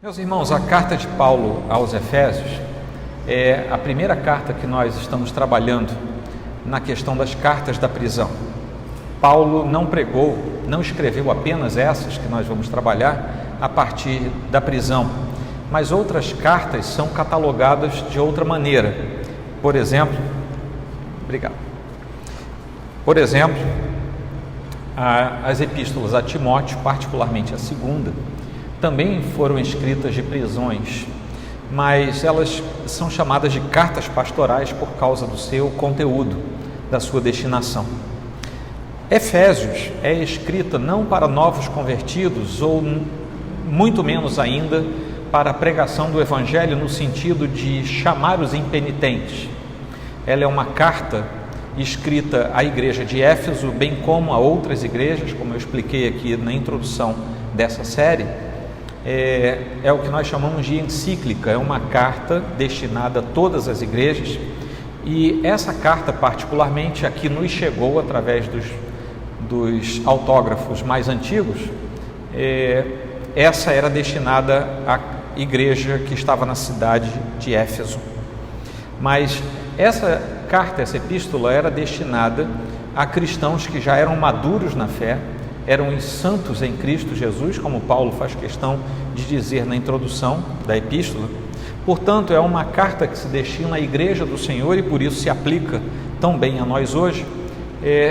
Meus irmãos, a carta de Paulo aos Efésios é a primeira carta que nós estamos trabalhando na questão das cartas da prisão. Paulo não pregou, não escreveu apenas essas que nós vamos trabalhar a partir da prisão, mas outras cartas são catalogadas de outra maneira. Por exemplo, as epístolas a Timóteo, particularmente a segunda, também foram escritas de prisões, mas elas são chamadas de cartas pastorais por causa do seu conteúdo, da sua destinação. Efésios é escrita não para novos convertidos ou muito menos ainda para a pregação do Evangelho no sentido de chamar os impenitentes. Ela é uma carta escrita à igreja de Éfeso, bem como a outras igrejas, como eu expliquei aqui na introdução dessa série. É o que nós chamamos de encíclica, é uma carta destinada a todas as igrejas, e essa carta particularmente aqui nos chegou através dos autógrafos mais antigos. Essa era destinada à igreja que estava na cidade de Éfeso, mas essa carta, essa epístola era destinada a cristãos que já eram maduros na fé, eram os santos em Cristo Jesus, como Paulo faz questão de dizer na introdução da epístola. Portanto, é uma carta que se destina à igreja do Senhor e por isso se aplica tão bem a nós hoje,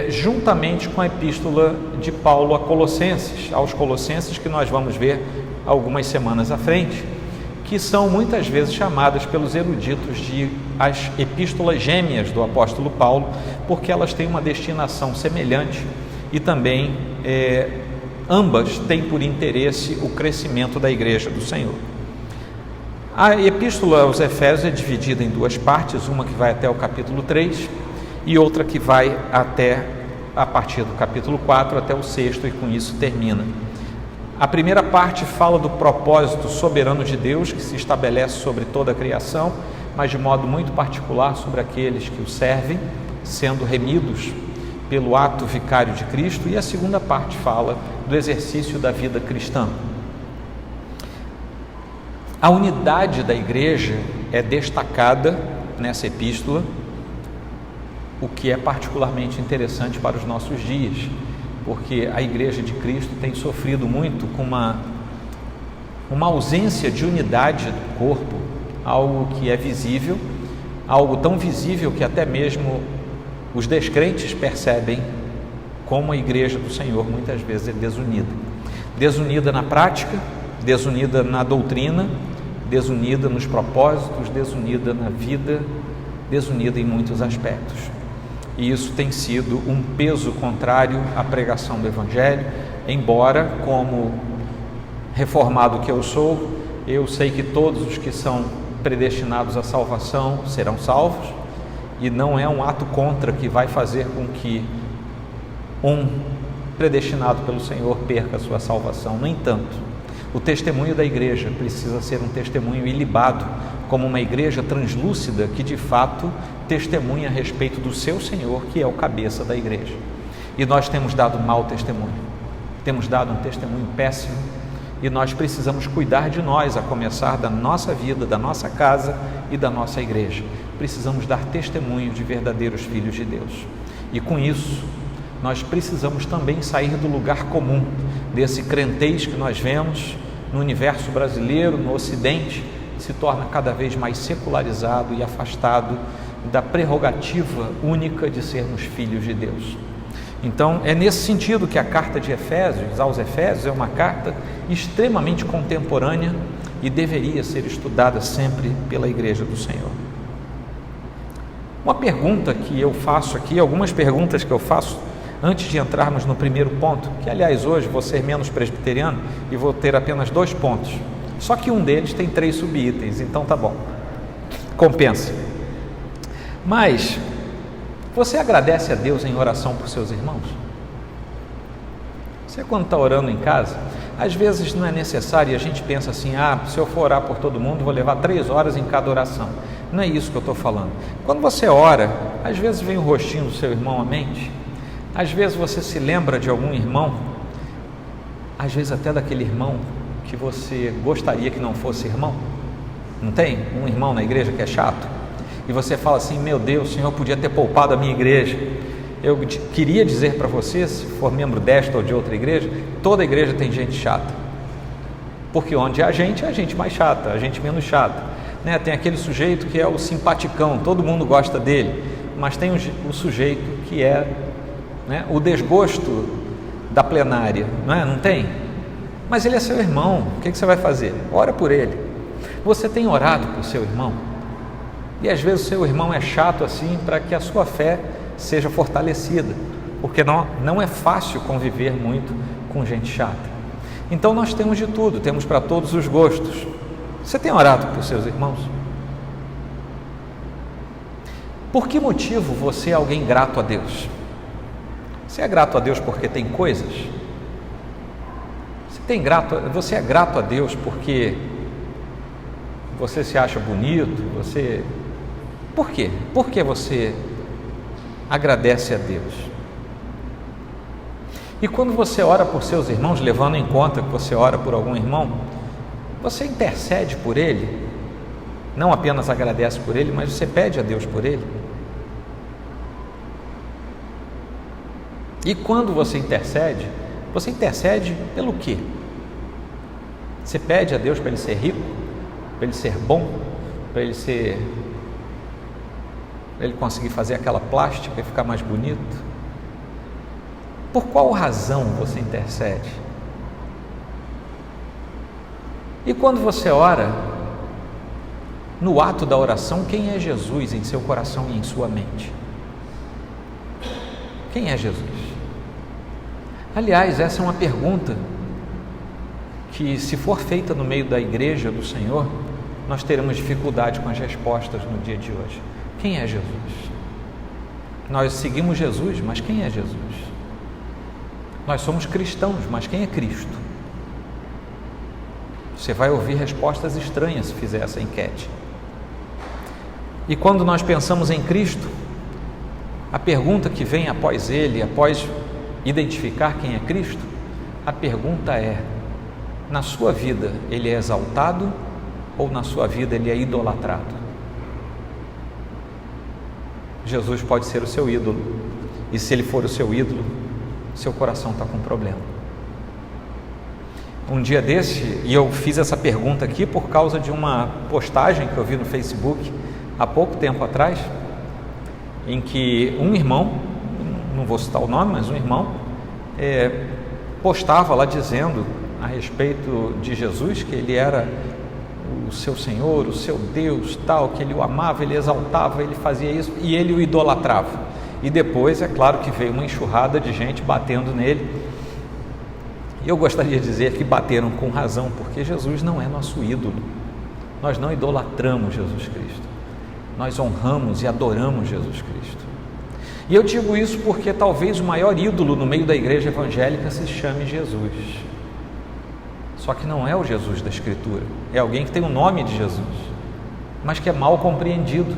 juntamente com a epístola de Paulo aos Colossenses, que nós vamos ver algumas semanas à frente, que são muitas vezes chamadas pelos eruditos de as epístolas gêmeas do apóstolo Paulo, porque elas têm uma destinação semelhante e também ambas têm por interesse o crescimento da igreja do Senhor. A epístola aos Efésios é dividida em duas partes, uma que vai até o capítulo 3 e outra que vai a partir do capítulo 4 até o 6º, e com isso termina. A primeira parte fala do propósito soberano de Deus que se estabelece sobre toda a criação, mas de modo muito particular sobre aqueles que o servem, sendo remidos pelo ato vicário de Cristo, e a segunda parte fala do exercício da vida cristã. A unidade da igreja é destacada nessa epístola, o que é particularmente interessante para os nossos dias, porque a igreja de Cristo tem sofrido muito com uma ausência de unidade do corpo, algo que é visível, algo tão visível que até mesmo os descrentes percebem como a igreja do Senhor muitas vezes é desunida na prática, desunida na doutrina, desunida nos propósitos, desunida na vida, desunida em muitos aspectos. E isso tem sido um peso contrário à pregação do Evangelho, embora, como reformado que eu sou, eu sei que todos os que são predestinados à salvação serão salvos, e não é um ato contra que vai fazer com que um predestinado pelo Senhor perca a sua salvação. No entanto, o testemunho da igreja precisa ser um testemunho ilibado, como uma igreja translúcida que de fato testemunha a respeito do seu Senhor, que é o cabeça da igreja. E nós temos dado mau testemunho, temos dado um testemunho péssimo, e nós precisamos cuidar de nós, a começar da nossa vida, da nossa casa e da nossa igreja. Precisamos dar testemunho de verdadeiros filhos de Deus. E com isso, nós precisamos também sair do lugar comum, desse crentez que nós vemos no universo brasileiro, no Ocidente, que se torna cada vez mais secularizado e afastado da prerrogativa única de sermos filhos de Deus. Então, é nesse sentido que a carta de Efésios, aos Efésios, é uma carta extremamente contemporânea e deveria ser estudada sempre pela igreja do Senhor. Uma pergunta que eu faço aqui, algumas perguntas que eu faço antes de entrarmos no primeiro ponto, que aliás hoje vou ser menos presbiteriano e vou ter apenas 2 pontos, só que um deles tem 3 subitens, então tá bom, compensa. Mas você agradece a Deus em oração por seus irmãos? Você, quando está orando em casa, às vezes não é necessário, e a gente pensa assim, se eu for orar por todo mundo, vou levar 3 horas em cada oração. Não é isso que eu estou falando. Quando você ora, às vezes vem o rostinho do seu irmão à mente, às vezes você se lembra de algum irmão, às vezes até daquele irmão que você gostaria que não fosse irmão? Não tem? Um irmão na igreja que é chato? E você fala assim: meu Deus, o Senhor podia ter poupado a minha igreja. Eu queria dizer para você, se for membro desta ou de outra igreja, toda igreja tem gente chata. Porque onde há gente, é a gente mais chata, a gente menos chata, né? Tem aquele sujeito que é o simpaticão, todo mundo gosta dele, mas tem o sujeito que é, né, o desgosto da plenária, não é? Não tem? Mas ele é seu irmão, o que você vai fazer? Ora por ele. Você tem orado por seu irmão? E às vezes o seu irmão é chato assim para que a sua fé seja fortalecida, porque não é fácil conviver muito com gente chata. Então nós temos de tudo, temos para todos os gostos. Você tem orado por seus irmãos? Por que motivo você é alguém grato a Deus? Você é grato a Deus porque tem coisas? Você é grato a Deus porque você se acha bonito? Por quê? Por que você agradece a Deus? E quando você ora por seus irmãos, levando em conta que você ora por algum irmão, você intercede por ele? Não apenas agradece por ele, mas você pede a Deus por ele? E quando você intercede pelo quê? Você pede a Deus para ele ser rico, para ele ser bom, para ele conseguir fazer aquela plástica e ficar mais bonito? Por qual razão você intercede? E quando você ora, no ato da oração, quem é Jesus em seu coração e em sua mente? Quem é Jesus? Aliás, essa é uma pergunta que, se for feita no meio da igreja do Senhor, nós teremos dificuldade com as respostas no dia de hoje. Quem é Jesus? Nós seguimos Jesus, mas quem é Jesus? Nós somos cristãos, mas quem é Cristo? Você vai ouvir respostas estranhas se fizer essa enquete. E quando nós pensamos em Cristo, a pergunta que vem após ele, após identificar quem é Cristo, a pergunta é: na sua vida ele é exaltado ou na sua vida ele é idolatrado? Jesus pode ser o seu ídolo, e se ele for o seu ídolo, seu coração está com problema. Um dia desse, e eu fiz essa pergunta aqui por causa de uma postagem que eu vi no Facebook há pouco tempo atrás, em que um irmão, não vou citar o nome, mas um irmão postava lá dizendo a respeito de Jesus, que ele era o seu Senhor, o seu Deus, tal, que ele o amava, ele exaltava, ele fazia isso e ele o idolatrava. E depois, é claro que veio uma enxurrada de gente batendo nele. Eu gostaria de dizer que bateram com razão, porque Jesus não é nosso ídolo. Nós não idolatramos Jesus Cristo. Nós honramos e adoramos Jesus Cristo. E eu digo isso porque talvez o maior ídolo no meio da igreja evangélica se chame Jesus. Só que não é o Jesus da Escritura. É alguém que tem o nome de Jesus, mas que é mal compreendido.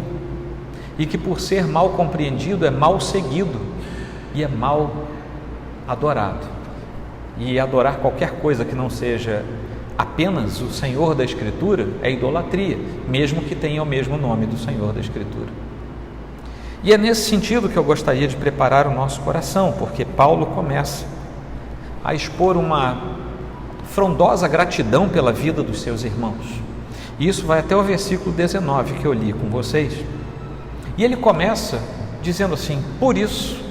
E que, por ser mal compreendido, é mal seguido e é mal adorado. E adorar qualquer coisa que não seja apenas o Senhor da Escritura é idolatria, mesmo que tenha o mesmo nome do Senhor da Escritura. E é nesse sentido que eu gostaria de preparar o nosso coração, porque Paulo começa a expor uma frondosa gratidão pela vida dos seus irmãos. E isso vai até o versículo 19 que eu li com vocês. E ele começa dizendo assim: por isso,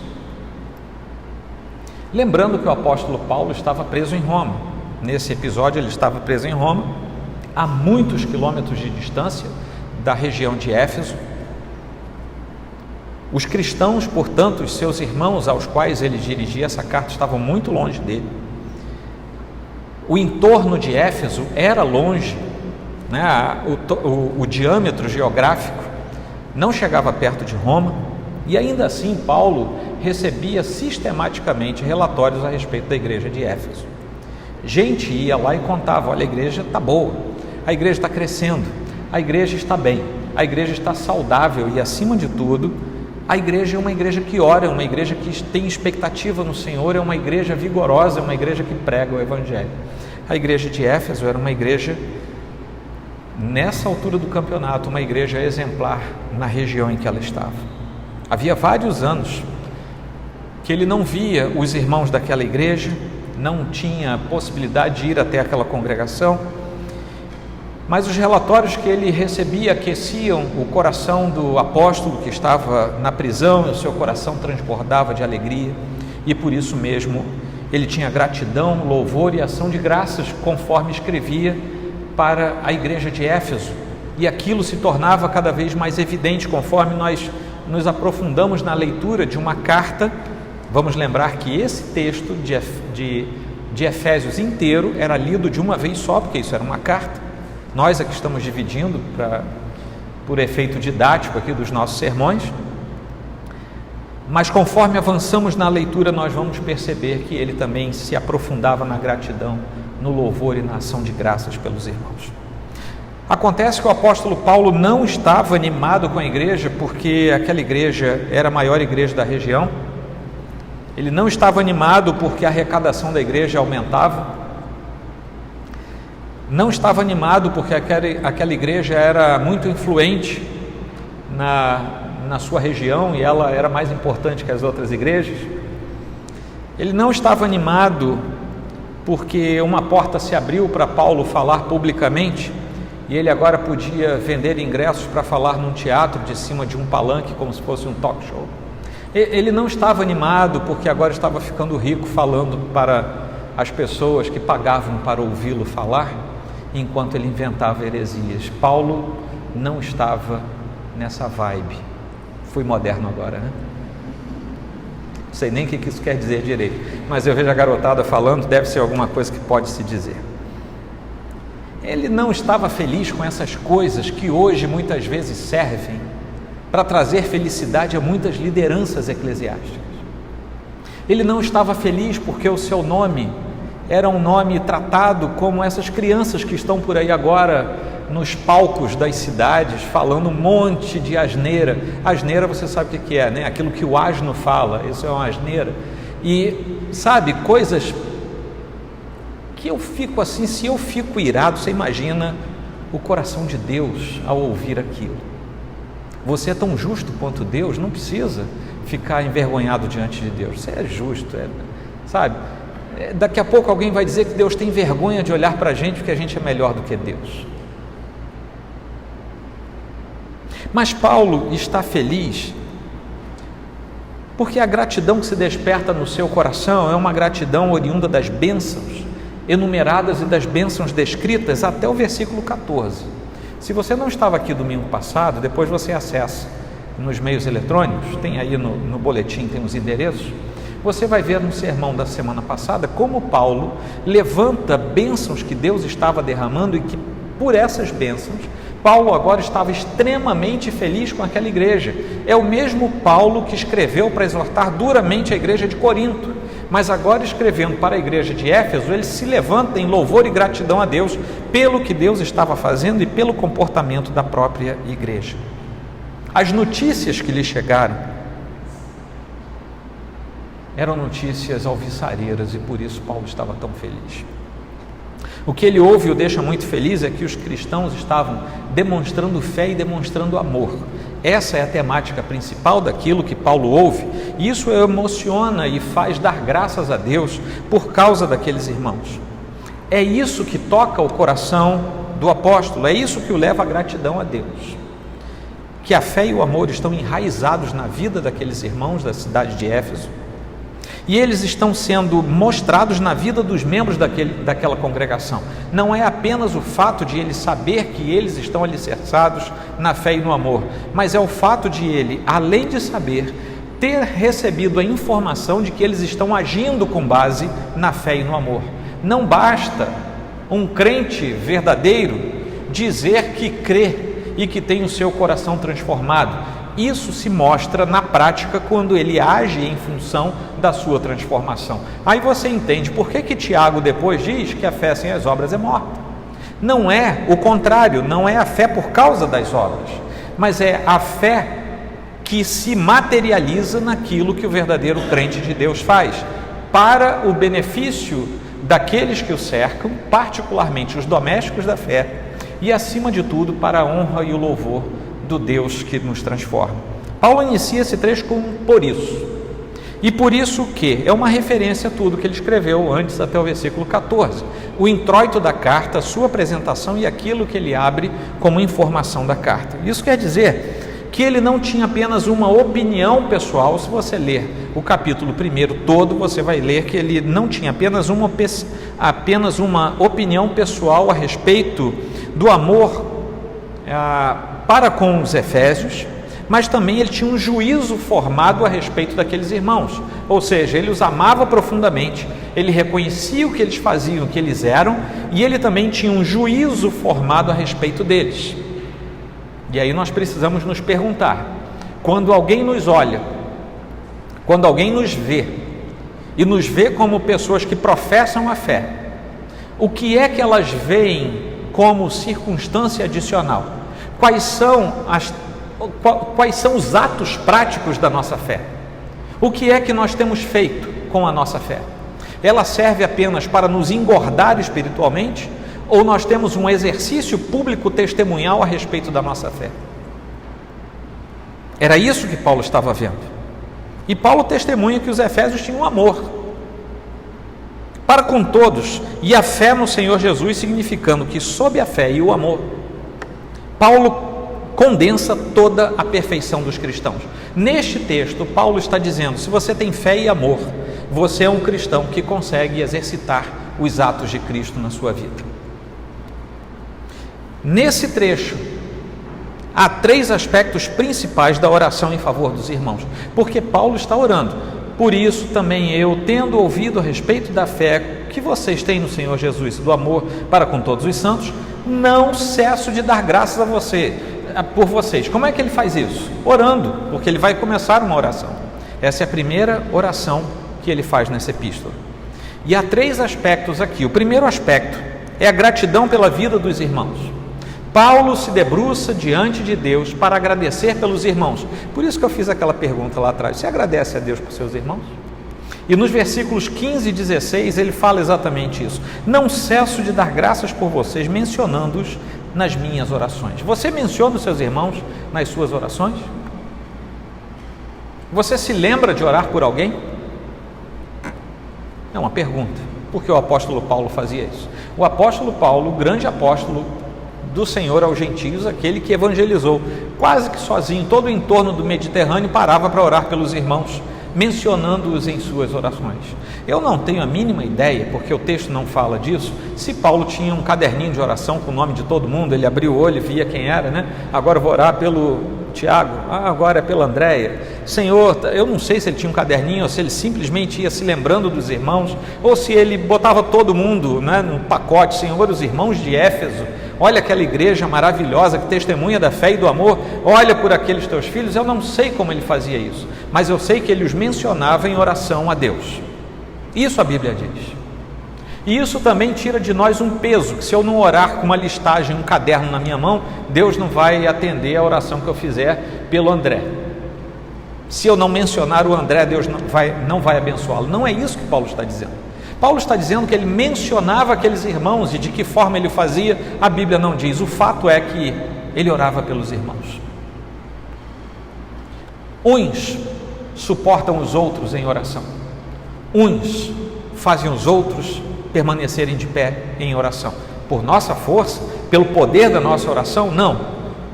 lembrando que o apóstolo Paulo estava preso em Roma. Nesse episódio ele estava preso em Roma, a muitos quilômetros de distância da região de Éfeso. Os cristãos, portanto, os seus irmãos aos quais ele dirigia essa carta, estavam muito longe dele. O entorno de Éfeso era longe, né? O diâmetro geográfico não chegava perto de Roma, e ainda assim Paulo recebia sistematicamente relatórios a respeito da igreja de Éfeso. Gente ia lá e contava: olha, a igreja está boa, a igreja está crescendo, a igreja está bem, a igreja está saudável e, acima de tudo, a igreja é uma igreja que ora, é uma igreja que tem expectativa no Senhor, é uma igreja vigorosa, é uma igreja que prega o Evangelho. A igreja de Éfeso era uma igreja, nessa altura do campeonato, uma igreja exemplar na região em que ela estava. Havia vários anos que ele não via os irmãos daquela igreja, não tinha possibilidade de ir até aquela congregação, mas os relatórios que ele recebia aqueciam o coração do apóstolo que estava na prisão, e o seu coração transbordava de alegria, e por isso mesmo ele tinha gratidão, louvor e ação de graças, conforme escrevia para a igreja de Éfeso, e aquilo se tornava cada vez mais evidente conforme nós nos aprofundamos na leitura de uma carta. Vamos lembrar que esse texto de Efésios inteiro era lido de uma vez só, porque isso era uma carta. Nós aqui estamos dividindo por efeito didático aqui dos nossos sermões, mas conforme avançamos na leitura nós vamos perceber que ele também se aprofundava na gratidão, no louvor e na ação de graças pelos irmãos. Acontece que o apóstolo Paulo não estava animado com a igreja, porque aquela igreja era a maior igreja da região. Ele não estava animado porque a arrecadação da igreja aumentava. Não estava animado porque aquela igreja era muito influente na sua região e ela era mais importante que as outras igrejas. Ele não estava animado porque uma porta se abriu para Paulo falar publicamente e ele agora podia vender ingressos para falar num teatro de cima de um palanque como se fosse um talk show. Ele não estava animado porque agora estava ficando rico falando para as pessoas que pagavam para ouvi-lo falar, enquanto ele inventava heresias. Paulo não estava nessa vibe. Fui moderno agora, né? Não sei nem o que isso quer dizer direito, mas eu vejo a garotada falando, deve ser alguma coisa que pode se dizer. Ele não estava feliz com essas coisas que hoje muitas vezes servem para trazer felicidade a muitas lideranças eclesiásticas. Ele não estava feliz porque o seu nome era um nome tratado como essas crianças que estão por aí agora nos palcos das cidades falando um monte de asneira. Asneira você sabe o que é, né? Aquilo que o asno fala, isso é uma asneira. E sabe, coisas que eu fico assim, se eu fico irado, você imagina o coração de Deus ao ouvir aquilo. Você é tão justo quanto Deus, não precisa ficar envergonhado diante de Deus. Você é justo, sabe? Daqui a pouco alguém vai dizer que Deus tem vergonha de olhar para a gente porque a gente é melhor do que Deus. Mas Paulo está feliz porque a gratidão que se desperta no seu coração é uma gratidão oriunda das bênçãos enumeradas e das bênçãos descritas até o versículo 14. Se você não estava aqui domingo passado, depois você acessa nos meios eletrônicos, tem aí no boletim, tem os endereços. Você vai ver no sermão da semana passada como Paulo levanta bênçãos que Deus estava derramando e que por essas bênçãos Paulo agora estava extremamente feliz com aquela igreja. É o mesmo Paulo que escreveu para exortar duramente a igreja de Corinto, mas agora escrevendo para a igreja de Éfeso, ele se levanta em louvor e gratidão a Deus pelo que Deus estava fazendo e pelo comportamento da própria igreja. As notícias que lhe chegaram eram notícias alvissareiras e por isso Paulo estava tão feliz. O que ele ouve e o deixa muito feliz é que os cristãos estavam demonstrando fé e demonstrando amor. Essa é a temática principal daquilo que Paulo ouve, e isso emociona e faz dar graças a Deus por causa daqueles irmãos. É isso que toca o coração do apóstolo, é isso que o leva à gratidão a Deus. Que a fé e o amor estão enraizados na vida daqueles irmãos da cidade de Éfeso, e eles estão sendo mostrados na vida dos membros daquela congregação. Não é apenas o fato de ele saber que eles estão alicerçados na fé e no amor, mas é o fato de ele, além de saber, ter recebido a informação de que eles estão agindo com base na fé e no amor. Não basta um crente verdadeiro dizer que crê e que tem o seu coração transformado. Isso se mostra na prática quando ele age em função da sua transformação. Aí você entende por que Tiago depois diz que a fé sem as obras é morta. Não é o contrário, não é a fé por causa das obras, mas é a fé que se materializa naquilo que o verdadeiro crente de Deus faz, para o benefício daqueles que o cercam, particularmente os domésticos da fé, e acima de tudo para a honra e o louvor do Deus que nos transforma. Paulo inicia esse trecho com por isso. E por isso que é uma referência a tudo que ele escreveu antes até o versículo 14. O introito da carta, a sua apresentação e aquilo que ele abre como informação da carta. Isso quer dizer que ele não tinha apenas uma opinião pessoal. Se você ler o capítulo 1 todo, você vai ler que ele não tinha apenas uma opinião pessoal a respeito do amor para com os efésios, mas também ele tinha um juízo formado a respeito daqueles irmãos, ou seja, ele os amava profundamente, ele reconhecia o que eles faziam, o que eles eram, e ele também tinha um juízo formado a respeito deles. E aí nós precisamos nos perguntar, quando alguém nos olha, quando alguém nos vê, e nos vê como pessoas que professam a fé, o que é que elas veem como circunstância adicional? Quais são os atos práticos da nossa fé? O que é que nós temos feito com a nossa fé? Ela serve apenas para nos engordar espiritualmente? Ou nós temos um exercício público testemunhal a respeito da nossa fé? Era isso que Paulo estava vendo. E Paulo testemunha que os efésios tinham amor para com todos, e a fé no Senhor Jesus, significando que sob a fé e o amor, Paulo condensa toda a perfeição dos cristãos. Neste texto, Paulo está dizendo, se você tem fé e amor, você é um cristão que consegue exercitar os atos de Cristo na sua vida. Nesse trecho, há 3 aspectos principais da oração em favor dos irmãos, porque Paulo está orando. Por isso também eu, tendo ouvido a respeito da fé que vocês têm no Senhor Jesus, do amor para com todos os santos, não cesso de dar graças por vocês. Como é que ele faz isso? Orando, porque ele vai começar uma oração. Essa é a primeira oração que ele faz nessa epístola. E há 3 aspectos aqui. O primeiro aspecto é a gratidão pela vida dos irmãos. Paulo se debruça diante de Deus para agradecer pelos irmãos. Por isso que eu fiz aquela pergunta lá atrás: você agradece a Deus por seus irmãos? E nos versículos 15 e 16 ele fala exatamente isso. Não cesso de dar graças por vocês, mencionando-os nas minhas orações. Você menciona os seus irmãos nas suas orações? Você se lembra de orar por alguém? É uma pergunta. Por que o apóstolo Paulo fazia isso? O apóstolo Paulo, o grande apóstolo do Senhor aos gentios, aquele que evangelizou quase que sozinho, todo o entorno do Mediterrâneo, parava para orar pelos irmãos, mencionando-os em suas orações. Eu não tenho a mínima ideia, porque o texto não fala disso, se Paulo tinha um caderninho de oração com o nome de todo mundo, ele abriu o olho e via quem era, né? Agora eu vou orar pelo Tiago, agora é pela Andréia. Senhor, eu não sei se ele tinha um caderninho, ou se ele simplesmente ia se lembrando dos irmãos, ou se ele botava todo mundo, né, no pacote. Senhor, os irmãos de Éfeso, olha aquela igreja maravilhosa que testemunha da fé e do amor, olha por aqueles teus filhos. Eu não sei como ele fazia isso, mas eu sei que ele os mencionava em oração a Deus. Isso a Bíblia diz. E isso também tira de nós um peso, que se eu não orar com uma listagem, um caderno na minha mão, Deus não vai atender a oração que eu fizer pelo André. Se eu não mencionar o André, Deus não vai abençoá-lo. Não é isso que Paulo está dizendo. Paulo está dizendo que ele mencionava aqueles irmãos, e de que forma ele fazia, a Bíblia não diz. O fato é que ele orava pelos irmãos. Uns suportam os outros em oração. Uns fazem os outros permanecerem de pé em oração. Por nossa força, pelo poder da nossa oração? Não,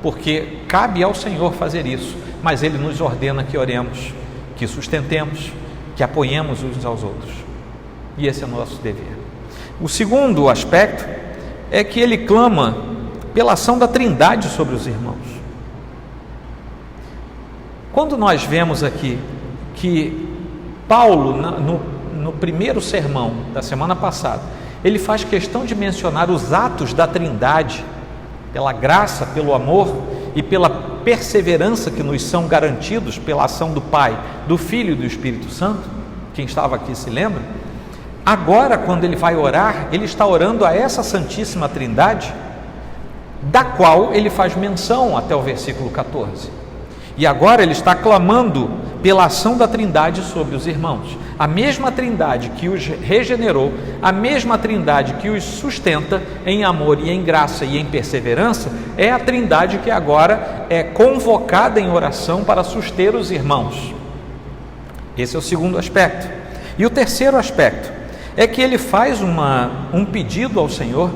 porque cabe ao Senhor fazer isso, mas Ele nos ordena que oremos, que sustentemos, que apoiemos uns aos outros. E esse é o nosso dever. O segundo aspecto é que ele clama pela ação da Trindade sobre os irmãos. Quando nós vemos aqui que Paulo, no primeiro sermão da semana passada, ele faz questão de mencionar os atos da Trindade, pela graça, pelo amor e pela perseverança que nos são garantidos pela ação do Pai, do Filho e do Espírito Santo. Quem estava aqui se lembra? Agora, quando ele vai orar, ele está orando a essa Santíssima Trindade, da qual ele faz menção até o versículo 14. E agora ele está clamando pela ação da Trindade sobre os irmãos. A mesma Trindade que os regenerou, a mesma Trindade que os sustenta em amor e em graça e em perseverança, é a Trindade que agora é convocada em oração para suster os irmãos. Esse é o segundo aspecto. E o terceiro aspecto é que ele faz um pedido ao Senhor.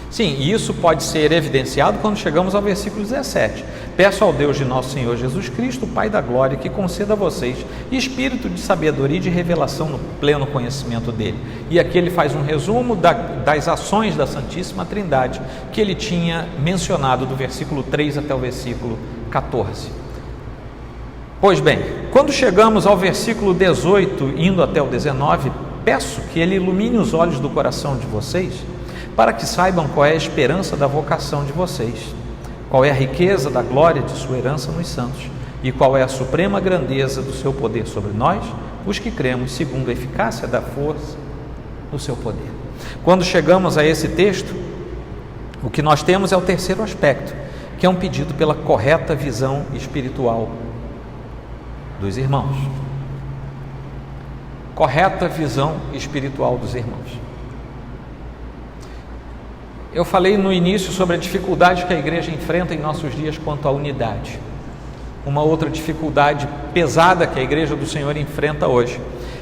Sim, e isso pode ser evidenciado quando chegamos ao versículo 17. Peço ao Deus de nosso Senhor Jesus Cristo, Pai da glória, que conceda a vocês espírito de sabedoria e de revelação no pleno conhecimento dele. E aqui ele faz um resumo das ações da Santíssima Trindade que ele tinha mencionado do versículo 3 até o versículo 14. Pois bem, quando chegamos ao versículo 18, indo até o 19, peço que ele ilumine os olhos do coração de vocês, para que saibam qual é a esperança da vocação de vocês, qual é a riqueza da glória de sua herança nos santos, e qual é a suprema grandeza do seu poder sobre nós, os que cremos, segundo a eficácia da força do seu poder. Quando chegamos a esse texto, o que nós temos é o terceiro aspecto, que é um pedido pela correta visão espiritual dos irmãos. Correta visão espiritual dos irmãos. Eu falei no início sobre a dificuldade que a igreja enfrenta em nossos dias quanto à unidade. Uma outra dificuldade pesada que a igreja do Senhor enfrenta hoje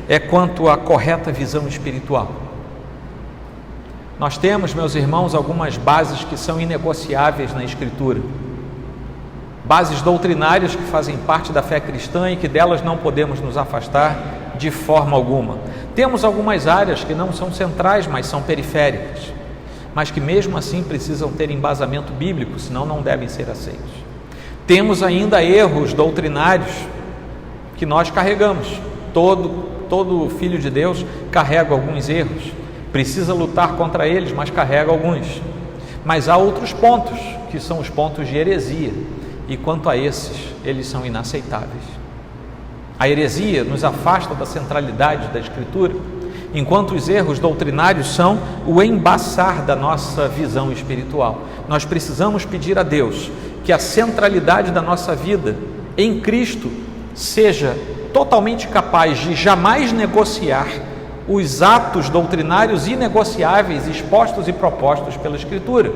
é quanto à correta visão espiritual. Nós temos, meus irmãos, algumas bases que são inegociáveis na Escritura. Bases doutrinárias que fazem parte da fé cristã e que delas não podemos nos afastar de forma alguma. Temos algumas áreas que não são centrais, mas são periféricas, mas que mesmo assim precisam ter embasamento bíblico, senão não devem ser aceitos. Temos ainda erros doutrinários que nós carregamos. Todo filho de Deus carrega alguns erros, precisa lutar contra eles, mas carrega alguns. Mas há outros pontos, que são os pontos de heresia, e quanto a esses, eles são inaceitáveis. A heresia nos afasta da centralidade da Escritura, enquanto os erros doutrinários são o embaçar da nossa visão espiritual. Nós precisamos pedir a Deus que a centralidade da nossa vida em Cristo seja totalmente capaz de jamais negociar os atos doutrinários inegociáveis expostos e propostos pela Escritura.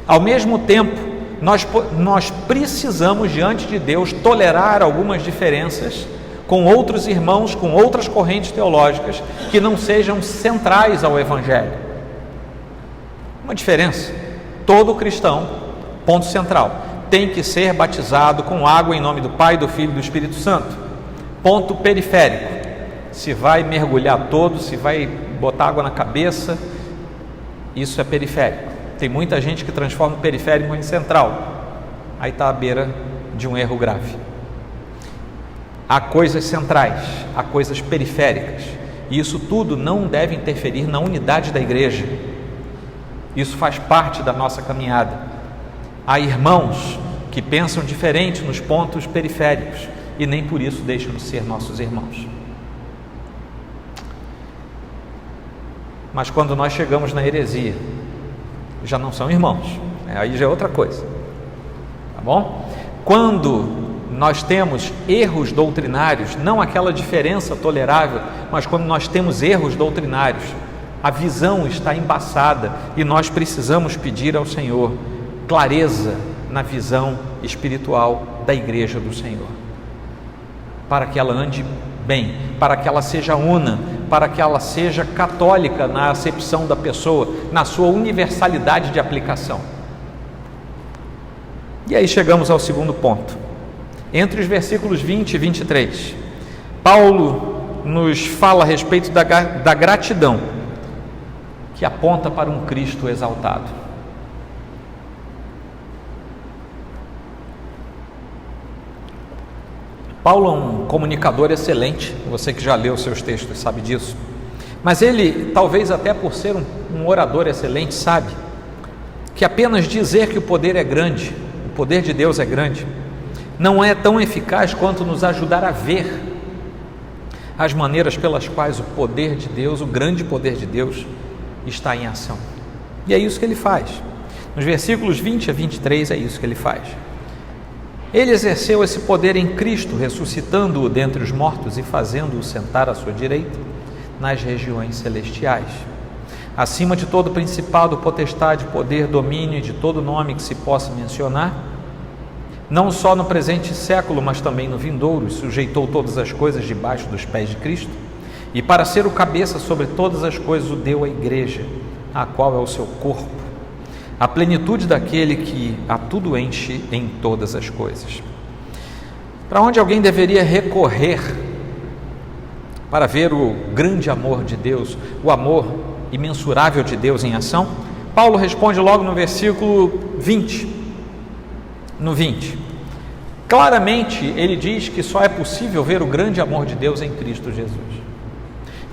Ao mesmo tempo, nós precisamos diante de Deus tolerar algumas diferenças com outros irmãos, com outras correntes teológicas que não sejam centrais ao Evangelho. Uma diferença: todo cristão, ponto central, tem que ser batizado com água em nome do Pai, do Filho e do Espírito Santo. Ponto periférico: se vai mergulhar todo, se vai botar água na cabeça, isso é periférico. Tem muita gente que transforma o periférico em central, aí está à beira de um erro grave. Há coisas centrais, há coisas periféricas, e isso tudo não deve interferir na unidade da igreja. Isso faz parte da nossa caminhada. Há irmãos que pensam diferente nos pontos periféricos e nem por isso deixam de ser nossos irmãos. Mas quando nós chegamos na heresia, já não são irmãos, aí já é outra coisa, tá bom? Quando nós temos erros doutrinários, não aquela diferença tolerável, mas quando nós temos erros doutrinários, a visão está embaçada e nós precisamos pedir ao Senhor clareza na visão espiritual da igreja do Senhor, para que ela ande bem, para que ela seja una, para que ela seja católica na acepção da pessoa, na sua universalidade de aplicação. E aí chegamos ao segundo ponto. Entre os versículos 20 e 23, Paulo nos fala a respeito da gratidão, que aponta para um Cristo exaltado. Paulo é um comunicador excelente, você que já leu seus textos sabe disso, mas ele, talvez até por ser um orador excelente, sabe que apenas dizer que o poder é grande, o poder de Deus é grande, não é tão eficaz quanto nos ajudar a ver as maneiras pelas quais o poder de Deus, o grande poder de Deus, está em ação. E é isso que ele faz. Nos versículos 20 a 23 é isso que ele faz. Ele exerceu esse poder em Cristo, ressuscitando-o dentre os mortos e fazendo-o sentar à sua direita nas regiões celestiais, acima de todo principado, potestade, poder, domínio e de todo nome que se possa mencionar, não só no presente século, mas também no vindouro, e sujeitou todas as coisas debaixo dos pés de Cristo, e para ser o cabeça sobre todas as coisas o deu à igreja, a qual é o seu corpo, a plenitude daquele que a tudo enche em todas as coisas. Para onde alguém deveria recorrer para ver o grande amor de Deus, o amor imensurável de Deus em ação? Paulo responde logo no versículo 20. No 20, claramente ele diz que só é possível ver o grande amor de Deus em Cristo Jesus.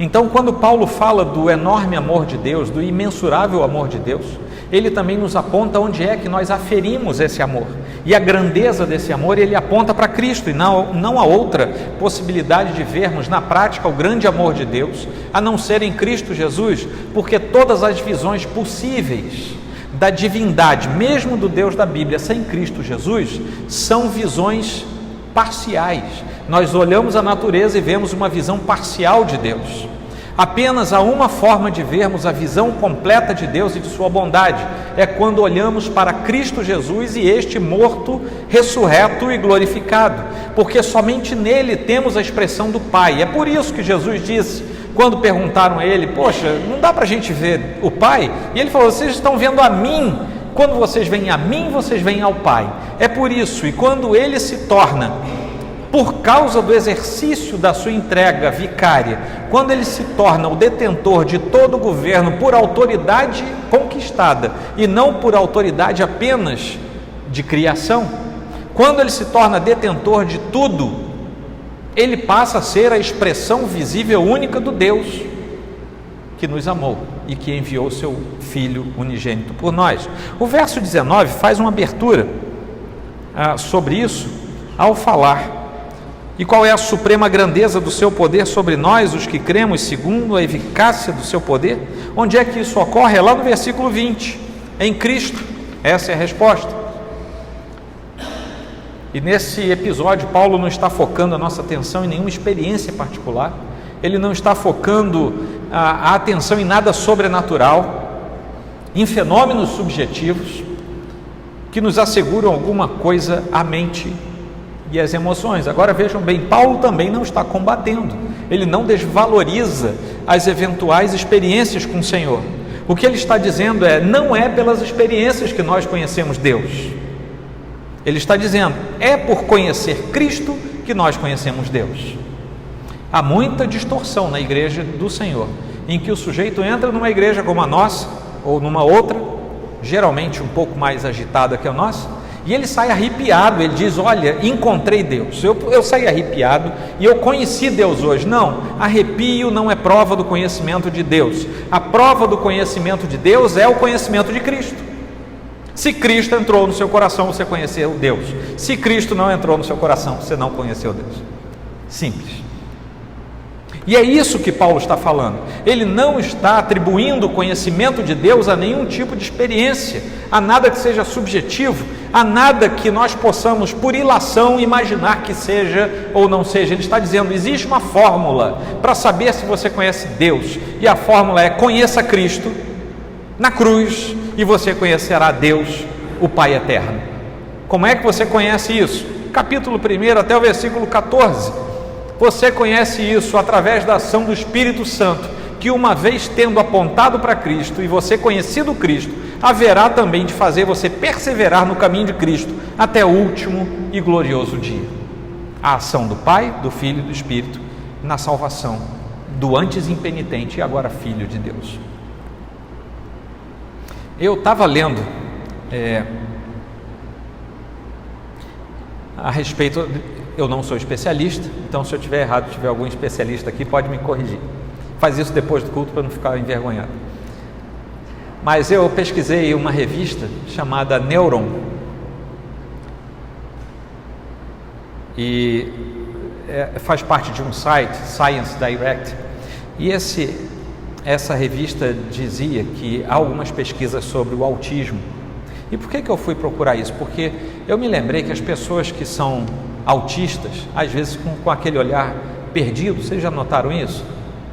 Então, quando Paulo fala do enorme amor de Deus, do imensurável amor de Deus, ele também nos aponta onde é que nós aferimos esse amor. E a grandeza desse amor, ele aponta para Cristo, e não há outra possibilidade de vermos na prática o grande amor de Deus, a não ser em Cristo Jesus, porque todas as visões possíveis da divindade, mesmo do Deus da Bíblia, sem Cristo Jesus, são visões parciais. Nós olhamos a natureza e vemos uma visão parcial de Deus. Apenas há uma forma de vermos a visão completa de Deus e de sua bondade, é quando olhamos para Cristo Jesus e este morto, ressurreto e glorificado, porque somente nele temos a expressão do Pai. É por isso que Jesus disse, quando perguntaram a ele, poxa, não dá para a gente ver o Pai? E ele falou, vocês estão vendo a mim, quando vocês veem a mim, vocês veem ao Pai. É por isso, e quando ele se torna, por causa do exercício da sua entrega vicária, quando ele se torna o detentor de todo o governo por autoridade conquistada, e não por autoridade apenas de criação, quando ele se torna detentor de tudo, ele passa a ser a expressão visível única do Deus que nos amou e que enviou seu Filho unigênito por nós. O verso 19 faz uma abertura sobre isso ao falar. E qual é a suprema grandeza do seu poder sobre nós, os que cremos, segundo a eficácia do seu poder? Onde é que isso ocorre? É lá no versículo 20, em Cristo. Essa é a resposta. E nesse episódio, Paulo não está focando a nossa atenção em nenhuma experiência particular, ele não está focando a atenção em nada sobrenatural, em fenômenos subjetivos que nos asseguram alguma coisa à mente e às emoções. Agora vejam bem, Paulo também não está combatendo, ele não desvaloriza as eventuais experiências com o Senhor. O que ele está dizendo não é pelas experiências que nós conhecemos Deus. Ele está dizendo, é por conhecer Cristo que nós conhecemos Deus. Há muita distorção na igreja do Senhor, em que o sujeito entra numa igreja como a nossa, ou numa outra, geralmente um pouco mais agitada que a nossa, e ele sai arrepiado, ele diz, olha, encontrei Deus, eu saí arrepiado e eu conheci Deus hoje. Não, arrepio não é prova do conhecimento de Deus. A prova do conhecimento de Deus é o conhecimento de Cristo. Se Cristo entrou no seu coração, você conheceu Deus. Se Cristo não entrou no seu coração, você não conheceu Deus. Simples. E é isso que Paulo está falando. Ele não está atribuindo o conhecimento de Deus a nenhum tipo de experiência, a nada que seja subjetivo, a nada que nós possamos, por ilação, imaginar que seja ou não seja. Ele está dizendo, existe uma fórmula para saber se você conhece Deus, e a fórmula é, conheça Cristo na cruz, e você conhecerá Deus, o Pai eterno. Como é que você conhece isso? Capítulo 1 até o versículo 14. Você conhece isso através da ação do Espírito Santo, que uma vez tendo apontado para Cristo e você conhecido Cristo, haverá também de fazer você perseverar no caminho de Cristo até o último e glorioso dia. A ação do Pai, do Filho e do Espírito na salvação do antes impenitente e agora Filho de Deus. Eu estava lendo a respeito, eu não sou especialista, então se eu estiver errado, tiver algum especialista aqui, pode me corrigir. Faz isso depois do culto para não ficar envergonhado. Mas eu pesquisei uma revista chamada Neuron, e faz parte de um site, Science Direct, e essa revista dizia que há algumas pesquisas sobre o autismo, E por que eu fui procurar isso? Porque eu me lembrei que as pessoas que são autistas, às vezes com aquele olhar perdido, vocês já notaram isso?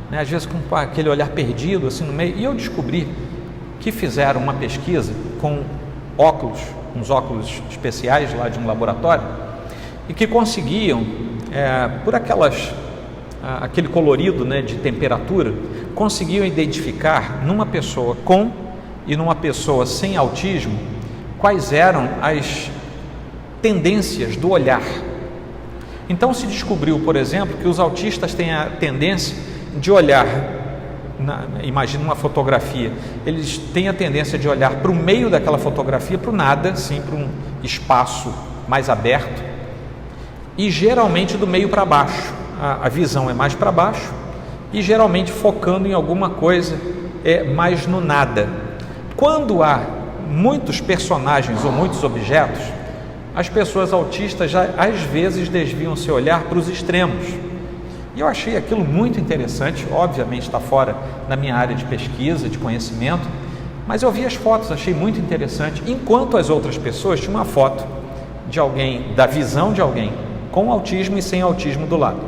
Né? Às vezes com aquele olhar perdido assim no meio, e eu descobri que fizeram uma pesquisa com óculos, uns óculos especiais lá de um laboratório, e que conseguiam, por aquele colorido, né, de temperatura, conseguiam identificar numa pessoa com e numa pessoa sem autismo quais eram as tendências do olhar. Então se descobriu, por exemplo, que os autistas têm a tendência de olhar, imagina uma fotografia, eles têm a tendência de olhar para o meio daquela fotografia, para o nada, sim, para um espaço mais aberto, e geralmente do meio para baixo. A visão é mais para baixo e geralmente focando em alguma coisa mais no nada. Quando há muitos personagens ou muitos objetos, as pessoas autistas já às vezes desviam seu olhar para os extremos. E eu achei aquilo muito interessante, obviamente está fora da minha área de pesquisa, de conhecimento, mas eu vi as fotos, achei muito interessante, enquanto as outras pessoas tinham uma foto de alguém, da visão de alguém com autismo e sem autismo do lado.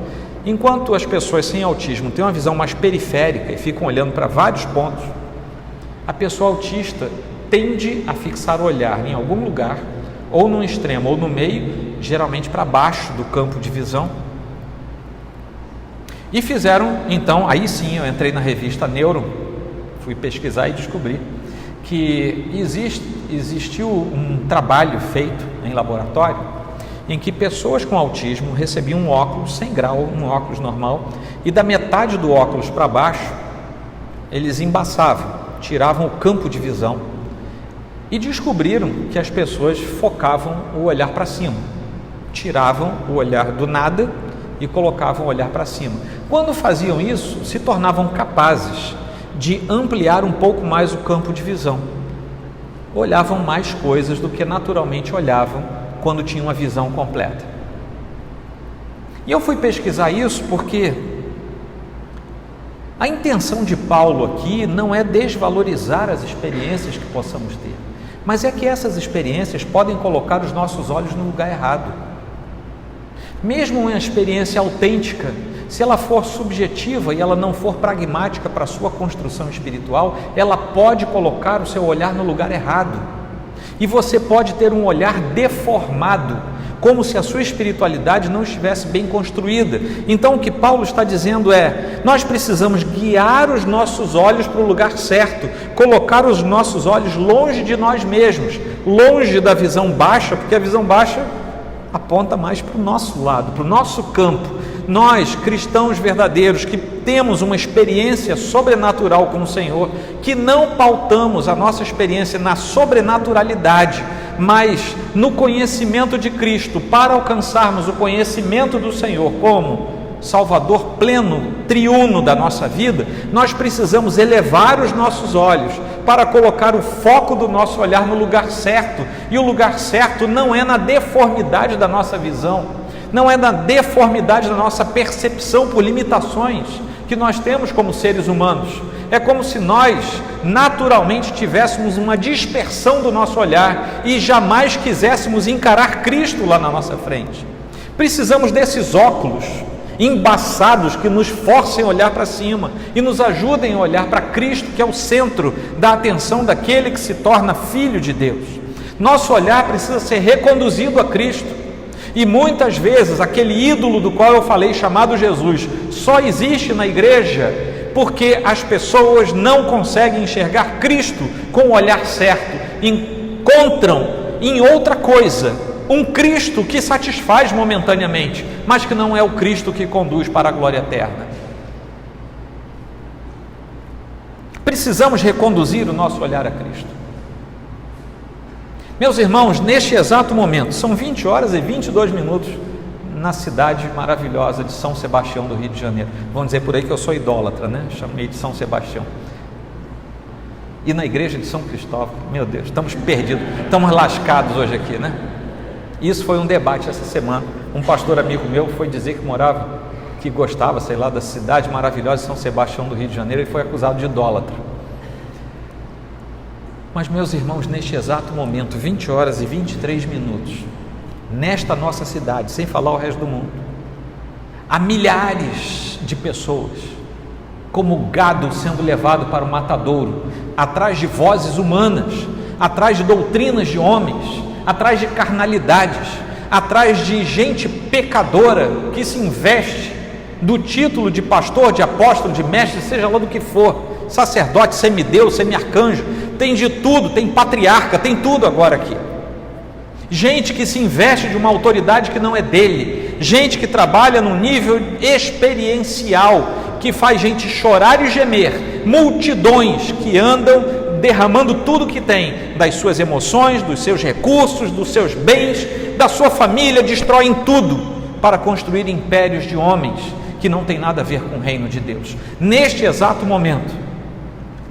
Enquanto as pessoas sem autismo têm uma visão mais periférica e ficam olhando para vários pontos, a pessoa autista tende a fixar o olhar em algum lugar, ou no extremo ou no meio, geralmente para baixo do campo de visão. E fizeram, então, aí sim eu entrei na revista Neuro, fui pesquisar e descobri que existiu um trabalho feito em laboratório em que pessoas com autismo recebiam um óculos 100 graus, um óculos normal, e da metade do óculos para baixo eles embaçavam, tiravam o campo de visão e descobriram que as pessoas focavam o olhar para cima, tiravam o olhar do nada e colocavam o olhar para cima. Quando faziam isso, se tornavam capazes de ampliar um pouco mais o campo de visão, olhavam mais coisas do que naturalmente olhavam quando tinham uma visão completa. E eu fui pesquisar isso porque a intenção de Paulo aqui não é desvalorizar as experiências que possamos ter, mas é que essas experiências podem colocar os nossos olhos no lugar errado. Mesmo uma experiência autêntica, se ela for subjetiva e ela não for pragmática para a sua construção espiritual, ela pode colocar o seu olhar no lugar errado. E você pode ter um olhar deformado, como se a sua espiritualidade não estivesse bem construída. Então o que Paulo está dizendo é, nós precisamos guiar os nossos olhos para o lugar certo, colocar os nossos olhos longe de nós mesmos, longe da visão baixa, porque a visão baixa aponta mais para o nosso lado, para o nosso campo. Nós, cristãos verdadeiros, que temos uma experiência sobrenatural com o Senhor, que não pautamos a nossa experiência na sobrenaturalidade, mas no conhecimento de Cristo, para alcançarmos o conhecimento do Senhor como Salvador pleno, triuno da nossa vida, nós precisamos elevar os nossos olhos para colocar o foco do nosso olhar no lugar certo, e o lugar certo não é na deformidade da nossa visão, não é na deformidade da nossa percepção por limitações que nós temos como seres humanos. É como se nós naturalmente tivéssemos uma dispersão do nosso olhar e jamais quiséssemos encarar Cristo lá na nossa frente. Precisamos desses óculos embaçados que nos forcem a olhar para cima e nos ajudem a olhar para Cristo, que é o centro da atenção daquele que se torna filho de Deus. Nosso olhar precisa ser reconduzido a Cristo. E muitas vezes aquele ídolo do qual eu falei, chamado Jesus, só existe na igreja porque as pessoas não conseguem enxergar Cristo com o olhar certo, encontram em outra coisa um Cristo que satisfaz momentaneamente, mas que não é o Cristo que conduz para a glória eterna. Precisamos reconduzir o nosso olhar a Cristo. Meus irmãos, neste exato momento, são 20 horas e 22 minutos na cidade maravilhosa de São Sebastião do Rio de Janeiro. Vão dizer por aí que eu sou idólatra, né? Chamei de São Sebastião. E na igreja de São Cristóvão, meu Deus, estamos perdidos, estamos lascados hoje aqui, né? Isso foi um debate essa semana. Um pastor amigo meu foi dizer que gostava, sei lá, da cidade maravilhosa de São Sebastião do Rio de Janeiro, e foi acusado de idólatra. Mas, meus irmãos, neste exato momento, 20 horas e 23 minutos, nesta nossa cidade, sem falar o resto do mundo, há milhares de pessoas, como gado sendo levado para o matadouro, atrás de vozes humanas, atrás de doutrinas de homens, atrás de carnalidades, atrás de gente pecadora que se investe do título de pastor, de apóstolo, de mestre, seja lá do que for, sacerdote, semideus, semi-arcanjo, tem de tudo, tem patriarca, tem tudo agora aqui. Gente que se investe de uma autoridade que não é dele, gente que trabalha num nível experiencial, que faz gente chorar e gemer, multidões que andam derramando tudo que tem, das suas emoções, dos seus recursos, dos seus bens, da sua família, destroem tudo para construir impérios de homens que não tem nada a ver com o reino de Deus. Neste exato momento,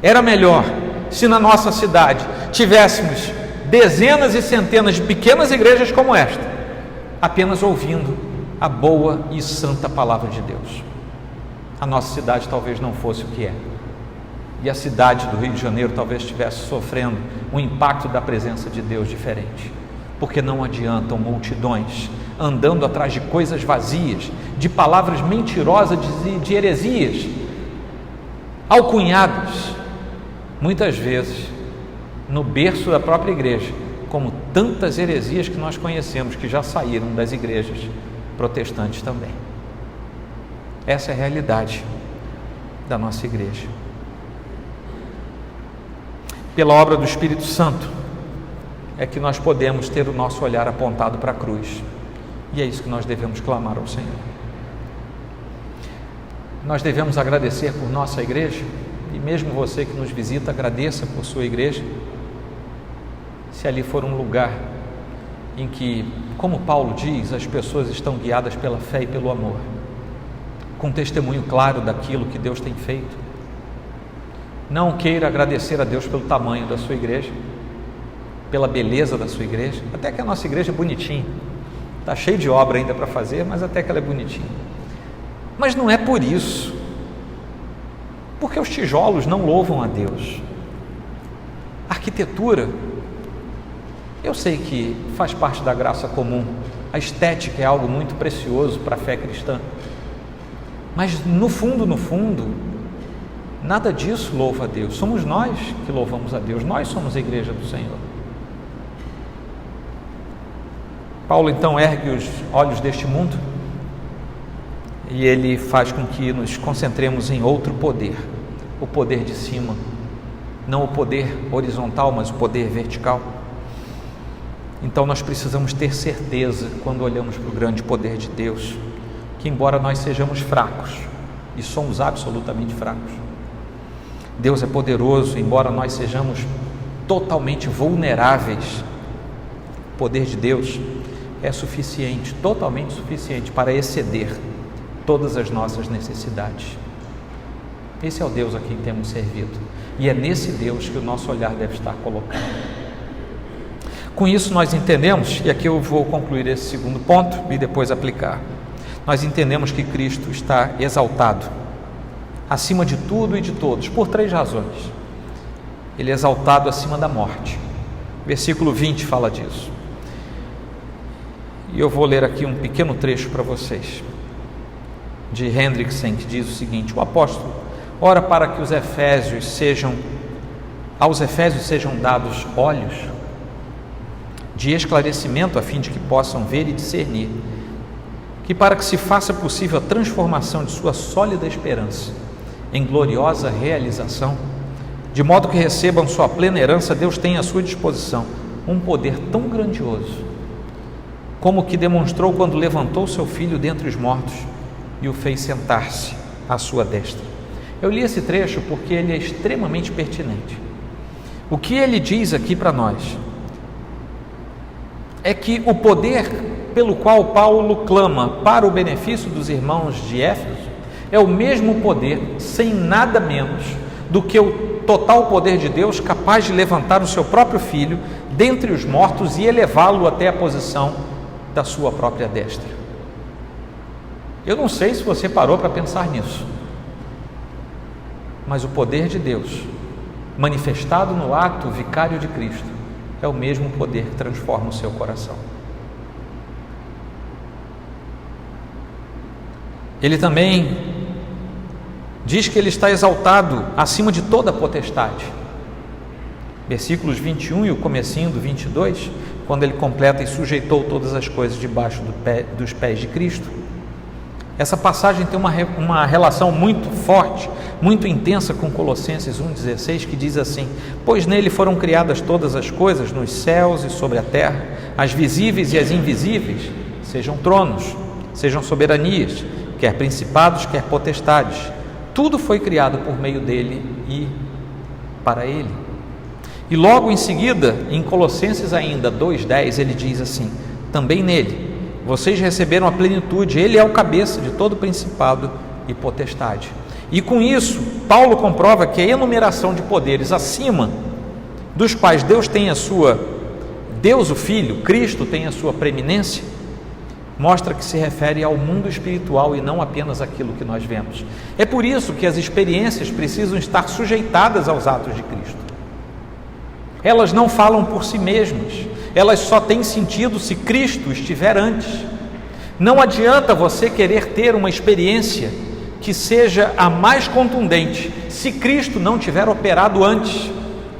era melhor se na nossa cidade tivéssemos dezenas e centenas de pequenas igrejas como esta, apenas ouvindo a boa e santa palavra de Deus. A nossa cidade talvez não fosse o que é, e a cidade do Rio de Janeiro talvez estivesse sofrendo um impacto da presença de Deus diferente, porque não adiantam multidões andando atrás de coisas vazias, de palavras mentirosas, de heresias, alcunhadas, muitas vezes, no berço da própria igreja, como tantas heresias que nós conhecemos, que já saíram das igrejas protestantes também. Essa é a realidade da nossa igreja. Pela obra do Espírito Santo é que nós podemos ter o nosso olhar apontado para a cruz, e é isso que nós devemos clamar ao Senhor. Nós devemos agradecer por nossa igreja, e mesmo você que nos visita, agradeça por sua igreja, se ali for um lugar em que, como Paulo diz, as pessoas estão guiadas pela fé e pelo amor, com testemunho claro daquilo que Deus tem feito. Não queira agradecer a Deus pelo tamanho da sua igreja, pela beleza da sua igreja, até que a nossa igreja é bonitinha, está cheio de obra ainda para fazer, mas até que ela é bonitinha. Mas não é por isso, porque os tijolos não louvam a Deus. A arquitetura, eu sei que faz parte da graça comum, a estética é algo muito precioso para a fé cristã, mas no fundo, nada disso louva a Deus. Somos nós que louvamos a Deus, nós somos a igreja do Senhor. Paulo então ergue os olhos deste mundo e ele faz com que nos concentremos em outro poder, o poder de cima, não o poder horizontal, mas o poder vertical. Então nós precisamos ter certeza, quando olhamos para o grande poder de Deus, que embora nós sejamos fracos, e somos absolutamente fracos, Deus é poderoso, embora nós sejamos totalmente vulneráveis, o poder de Deus é suficiente, totalmente suficiente para exceder todas as nossas necessidades. Esse é o Deus a quem temos servido, e é nesse Deus que o nosso olhar deve estar colocado. Com isso nós entendemos, e aqui eu vou concluir esse segundo ponto e depois aplicar. Nós entendemos que Cristo está exaltado, acima de tudo e de todos, por 3 razões. Ele é exaltado acima da morte. Versículo 20 fala disso. E eu vou ler aqui um pequeno trecho para vocês, de Hendrickson, que diz o seguinte: o apóstolo ora para que aos Efésios sejam dados olhos de esclarecimento, a fim de que possam ver e discernir, que para que se faça possível a transformação de sua sólida esperança em gloriosa realização, de modo que recebam sua plena herança, Deus tem à sua disposição um poder tão grandioso, como o que demonstrou quando levantou seu filho dentre os mortos e o fez sentar-se à sua destra. Eu li esse trecho porque ele é extremamente pertinente. O que ele diz aqui para nós é que o poder pelo qual Paulo clama para o benefício dos irmãos de Éfeso é o mesmo poder, sem nada menos do que o total poder de Deus, capaz de levantar o seu próprio filho dentre os mortos e elevá-lo até a posição da sua própria destra. Eu não sei se você parou para pensar nisso, mas o poder de Deus manifestado no ato vicário de Cristo, é o mesmo poder que transforma o seu coração. Ele também diz que ele está exaltado acima de toda potestade. Versículos 21 e o comecinho do 22, quando ele completa: e sujeitou todas as coisas debaixo dos pés de Cristo. Essa passagem tem uma relação muito forte, muito intensa com Colossenses 1,16, que diz assim: pois nele foram criadas todas as coisas, nos céus e sobre a terra, as visíveis e as invisíveis, sejam tronos, sejam soberanias, quer principados, quer potestades. Tudo foi criado por meio dele e para ele. E logo em seguida, em Colossenses ainda 2,10, ele diz assim: também nele vocês receberam a plenitude, ele é o cabeça de todo principado e potestade. E com isso, Paulo comprova que a enumeração de poderes acima dos quais Deus o Filho, Cristo tem a sua preeminência, mostra que se refere ao mundo espiritual e não apenas aquilo que nós vemos. É por isso que as experiências precisam estar sujeitadas aos atos de Cristo. Elas não falam por si mesmas, elas só têm sentido se Cristo estiver antes. Não adianta você querer ter uma experiência que seja a mais contundente se Cristo não tiver operado antes,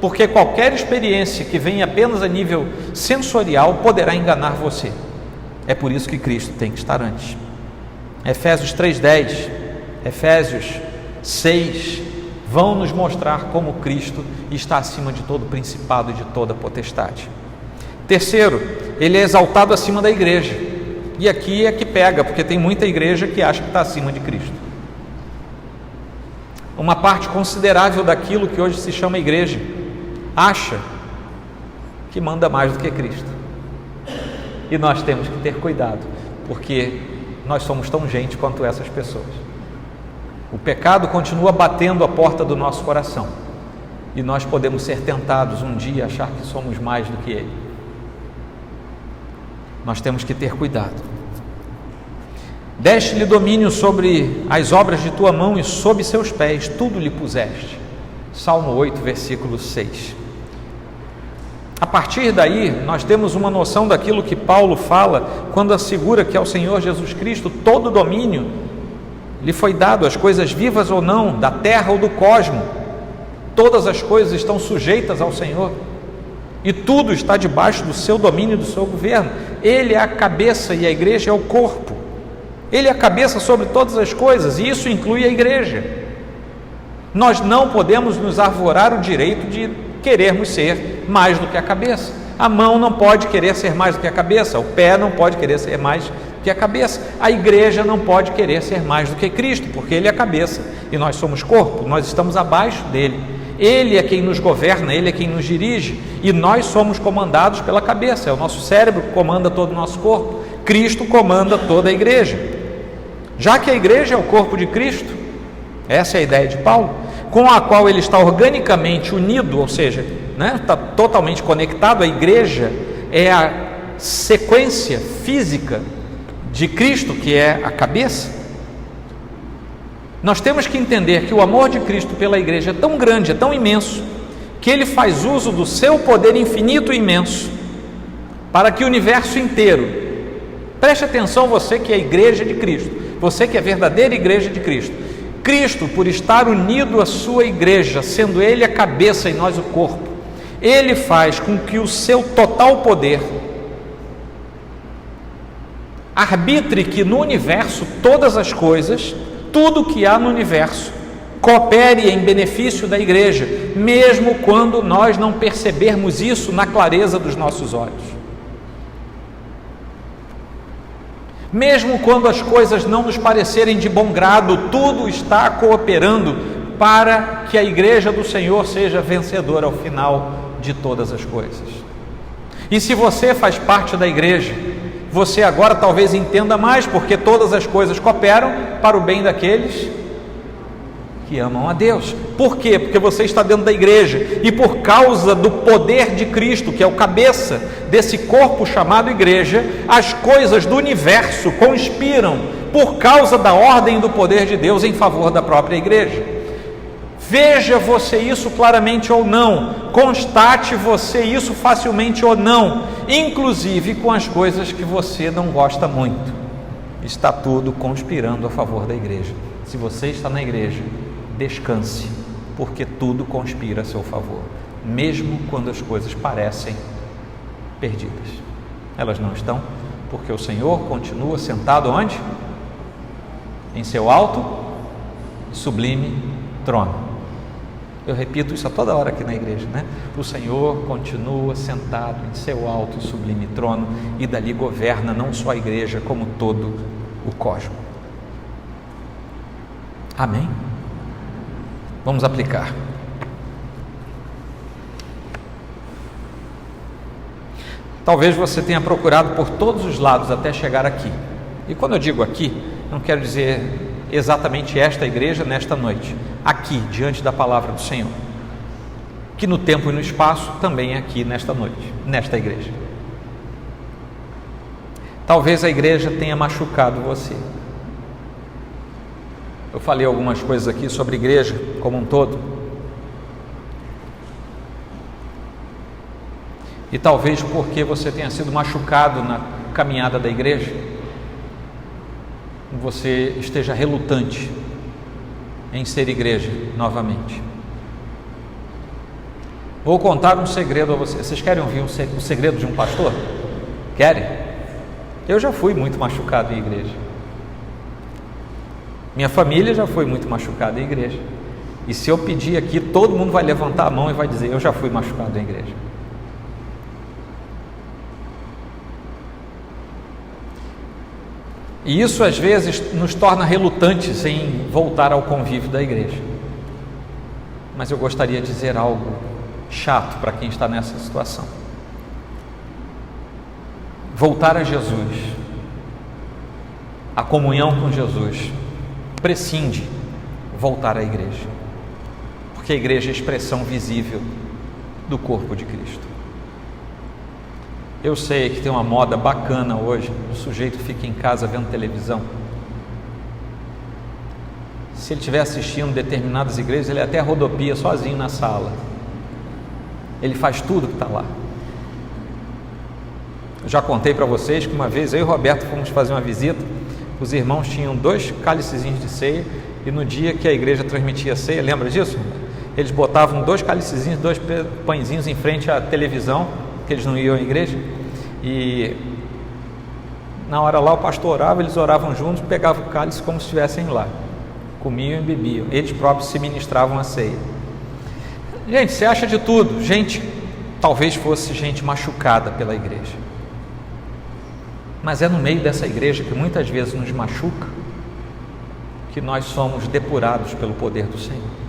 porque qualquer experiência que venha apenas a nível sensorial poderá enganar você. É por isso que Cristo tem que estar antes. Efésios 3,10, Efésios 6 vão nos mostrar como Cristo está acima de todo principado e de toda potestade. Terceiro, ele é exaltado acima da igreja. E aqui é que pega, porque tem muita igreja que acha que está acima de Cristo. Uma parte considerável daquilo que hoje se chama igreja acha que manda mais do que Cristo. E nós temos que ter cuidado, porque nós somos tão gente quanto essas pessoas. O pecado continua batendo a porta do nosso coração, e nós podemos ser tentados um dia a achar que somos mais do que ele. Nós temos que ter cuidado. Deste-lhe domínio sobre as obras de tua mão, e sob seus pés tudo lhe puseste. Salmo 8, versículo 6. A partir daí, nós temos uma noção daquilo que Paulo fala quando assegura que ao Senhor Jesus Cristo todo domínio lhe foi dado, as coisas vivas ou não, da terra ou do cosmo, todas as coisas estão sujeitas ao Senhor, e tudo está debaixo do seu domínio e do seu governo. Ele é a cabeça e a igreja é o corpo. Ele é a cabeça sobre todas as coisas, e isso inclui a igreja. Nós não podemos nos arvorar o direito de querermos ser mais do que a cabeça. A mão não pode querer ser mais do que a cabeça, o pé não pode querer ser mais do que a cabeça, a igreja não pode querer ser mais do que Cristo, porque ele é a cabeça e nós somos corpo, nós estamos abaixo dele. Ele é quem nos governa, ele é quem nos dirige, e nós somos comandados pela cabeça. É o nosso cérebro que comanda todo o nosso corpo. Cristo comanda toda a igreja. Já que a igreja é o corpo de Cristo, essa é a ideia de Paulo, com a qual ele está organicamente unido, ou seja, está totalmente conectado. A igreja é a sequência física de Cristo, que é a cabeça. Nós temos que entender que o amor de Cristo pela igreja é tão grande, é tão imenso, que ele faz uso do seu poder infinito e imenso para que o universo inteiro, preste atenção, você que é a igreja de Cristo, você que é a verdadeira igreja de Cristo, Cristo, por estar unido à sua igreja, sendo ele a cabeça e nós o corpo, ele faz com que o seu total poder arbitre que no universo todas as coisas, tudo que há no universo, coopere em benefício da igreja, mesmo quando nós não percebermos isso na clareza dos nossos olhos. Mesmo quando as coisas não nos parecerem de bom grado, tudo está cooperando para que a igreja do Senhor seja vencedora ao final de todas as coisas. E se você faz parte da igreja, você agora talvez entenda mais, porque todas as coisas cooperam para o bem daqueles que amam a Deus. Por quê? Porque você está dentro da igreja, e por causa do poder de Cristo, que é o cabeça desse corpo chamado igreja, as coisas do universo conspiram por causa da ordem e do poder de Deus em favor da própria igreja. Veja você isso claramente ou não, constate você isso facilmente ou não, inclusive com as coisas que você não gosta muito. Está tudo conspirando a favor da igreja. Se você está na igreja, descanse, porque tudo conspira a seu favor, mesmo quando as coisas parecem perdidas. Elas não estão, porque o Senhor continua sentado onde? Em seu alto e sublime trono. Eu repito isso a toda hora aqui na igreja, né? O Senhor continua sentado em seu alto e sublime trono, e dali governa não só a igreja, como todo o cosmos. Amém? Vamos aplicar. Talvez você tenha procurado por todos os lados até chegar aqui. E quando eu digo aqui, não quero dizer exatamente esta igreja nesta noite, aqui, diante da palavra do Senhor, que no tempo e no espaço também é aqui nesta noite, nesta igreja. Talvez a igreja tenha machucado você. Eu falei algumas coisas aqui sobre a igreja como um todo, e talvez porque você tenha sido machucado na caminhada da igreja, você esteja relutante em ser igreja novamente. Vou contar um segredo a vocês. Vocês querem ouvir o segredo de um pastor? Querem? Eu já fui muito machucado em igreja. Minha família já foi muito machucada em igreja. E se eu pedir aqui, todo mundo vai levantar a mão e vai dizer: eu já fui machucado em igreja. E isso às vezes nos torna relutantes em voltar ao convívio da igreja. Mas eu gostaria de dizer algo chato para quem está nessa situação. Voltar a Jesus, a comunhão com Jesus, prescinde voltar à igreja, porque a igreja é a expressão visível do corpo de Cristo. Eu sei que tem uma moda bacana hoje, o sujeito fica em casa vendo televisão. Se ele estiver assistindo determinadas igrejas, ele até rodopia sozinho na sala. Ele faz tudo que está lá. Eu já contei para vocês que uma vez eu e o Roberto fomos fazer uma visita, os irmãos tinham 2 cálicezinhos de ceia, e no dia que a igreja transmitia a ceia, lembra disso? Eles botavam 2 cálicezinhos, 2 pãezinhos em frente à televisão, que eles não iam à igreja, e na hora lá o pastor orava, eles oravam juntos, pegavam o cálice como se estivessem lá, comiam e bebiam, eles próprios se ministravam a ceia. Gente, você acha de tudo, gente, talvez fosse gente machucada pela igreja, mas é no meio dessa igreja que muitas vezes nos machuca, que nós somos depurados pelo poder do Senhor.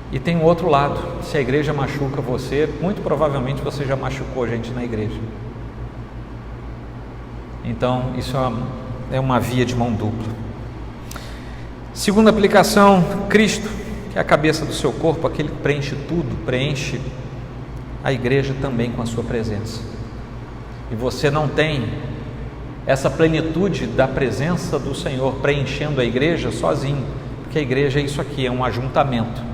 E tem um outro lado: se a igreja machuca você, muito provavelmente você já machucou gente na igreja. Então isso é uma via de mão dupla. Segunda aplicação: Cristo, que é a cabeça do seu corpo, aquele que preenche tudo, preenche a igreja também com a sua presença. E você não tem essa plenitude da presença do Senhor preenchendo a igreja sozinho, porque a igreja é isso aqui, é um ajuntamento.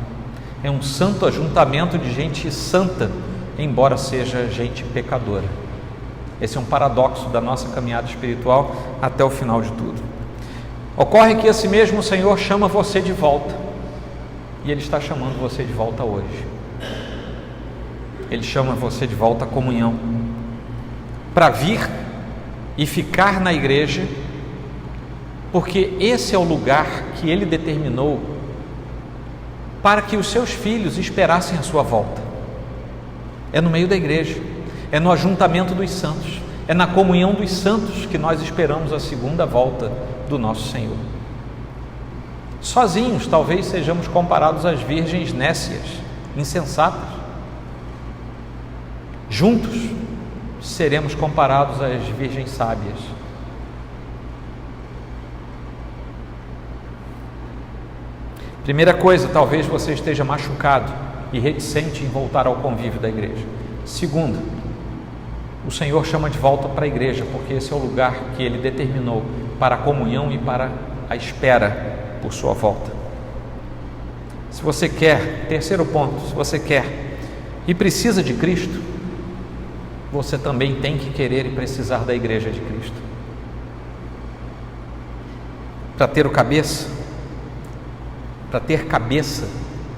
É um santo ajuntamento de gente santa, embora seja gente pecadora. Esse é um paradoxo da nossa caminhada espiritual até o final de tudo. Ocorre que esse mesmo Senhor chama você de volta, e Ele está chamando você de volta hoje. Ele chama você de volta à comunhão, para vir e ficar na igreja, porque esse é o lugar que Ele determinou para que os seus filhos esperassem a sua volta. É no meio da igreja, é no ajuntamento dos santos, é na comunhão dos santos que nós esperamos a segunda volta do nosso Senhor. Sozinhos, talvez sejamos comparados às virgens nécias, insensatas. Juntos, seremos comparados às virgens sábias. Primeira coisa, talvez você esteja machucado e reticente em voltar ao convívio da igreja. Segunda, o Senhor chama de volta para a igreja, porque esse é o lugar que Ele determinou para a comunhão e para a espera por sua volta. Se você quer, terceiro ponto, se você quer e precisa de Cristo, você também tem que querer e precisar da igreja de Cristo. Para ter cabeça,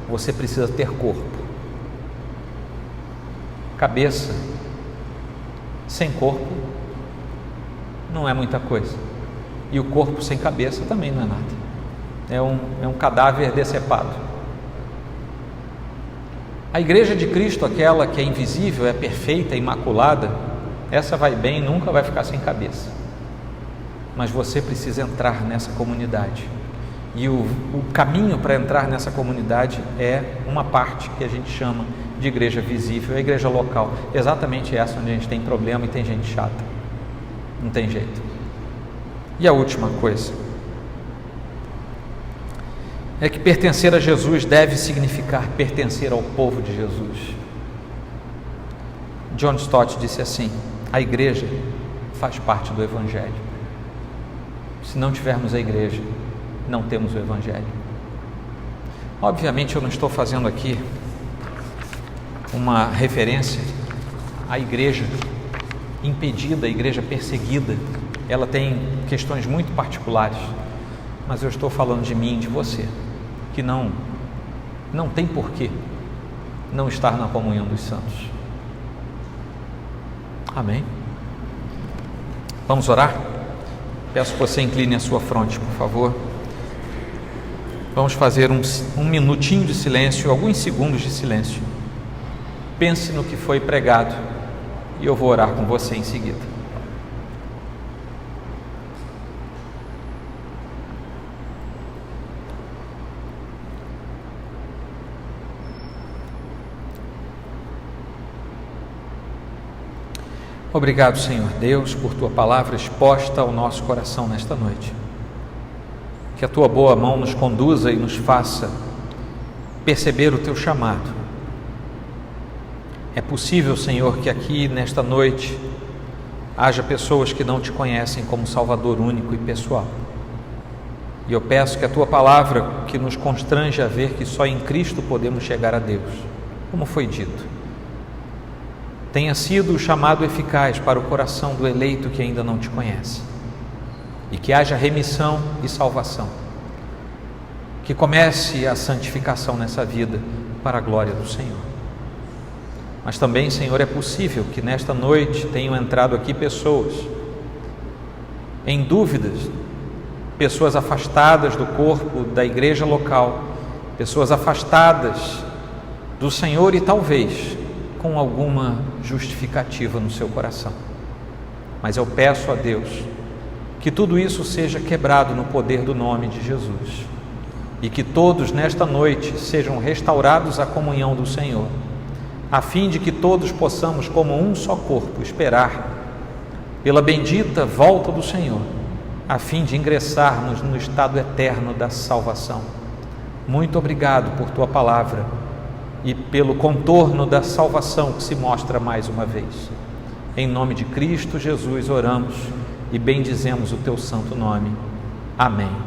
você precisa ter corpo. Cabeça sem corpo não é muita coisa, e o corpo sem cabeça também não é nada, é um cadáver decepado. A igreja de Cristo, aquela que é invisível, é perfeita, imaculada, essa vai bem, nunca vai ficar sem cabeça, mas você precisa entrar nessa comunidade, e o caminho para entrar nessa comunidade é uma parte que a gente chama de igreja visível, a igreja local, exatamente essa onde a gente tem problema e tem gente chata, não tem jeito. E a última coisa é que pertencer a Jesus deve significar pertencer ao povo de Jesus. John Stott disse assim: a igreja faz parte do Evangelho. Se não tivermos a igreja, não temos o Evangelho. Obviamente eu não estou fazendo aqui uma referência à igreja impedida, a igreja perseguida. Ela tem questões muito particulares, mas eu estou falando de mim e de você, que não tem porquê não estar na comunhão dos santos. Amém? Vamos orar? Peço que você incline a sua fronte, por favor. Vamos fazer um minutinho de silêncio, alguns segundos de silêncio. Pense no que foi pregado e eu vou orar com você em seguida. Obrigado, Senhor Deus, por Tua palavra exposta ao nosso coração nesta noite. Que a Tua boa mão nos conduza e nos faça perceber o Teu chamado. É possível, Senhor, que aqui nesta noite haja pessoas que não Te conhecem como Salvador único e pessoal. E eu peço que a Tua palavra, que nos constrange a ver que só em Cristo podemos chegar a Deus, como foi dito, tenha sido o chamado eficaz para o coração do eleito que ainda não Te conhece, e que haja remissão e salvação, que comece a santificação nessa vida para a glória do Senhor. Mas também, Senhor, é possível que nesta noite tenham entrado aqui pessoas em dúvidas, pessoas afastadas do corpo da igreja local, pessoas afastadas do Senhor e talvez com alguma justificativa no seu coração. Mas eu peço a Deus que tudo isso seja quebrado no poder do nome de Jesus, e que todos nesta noite sejam restaurados à comunhão do Senhor, a fim de que todos possamos, como um só corpo, esperar pela bendita volta do Senhor, a fim de ingressarmos no estado eterno da salvação. Muito obrigado por Tua palavra e pelo contorno da salvação que se mostra mais uma vez. Em nome de Cristo Jesus oramos e bendizemos o Teu santo nome. Amém.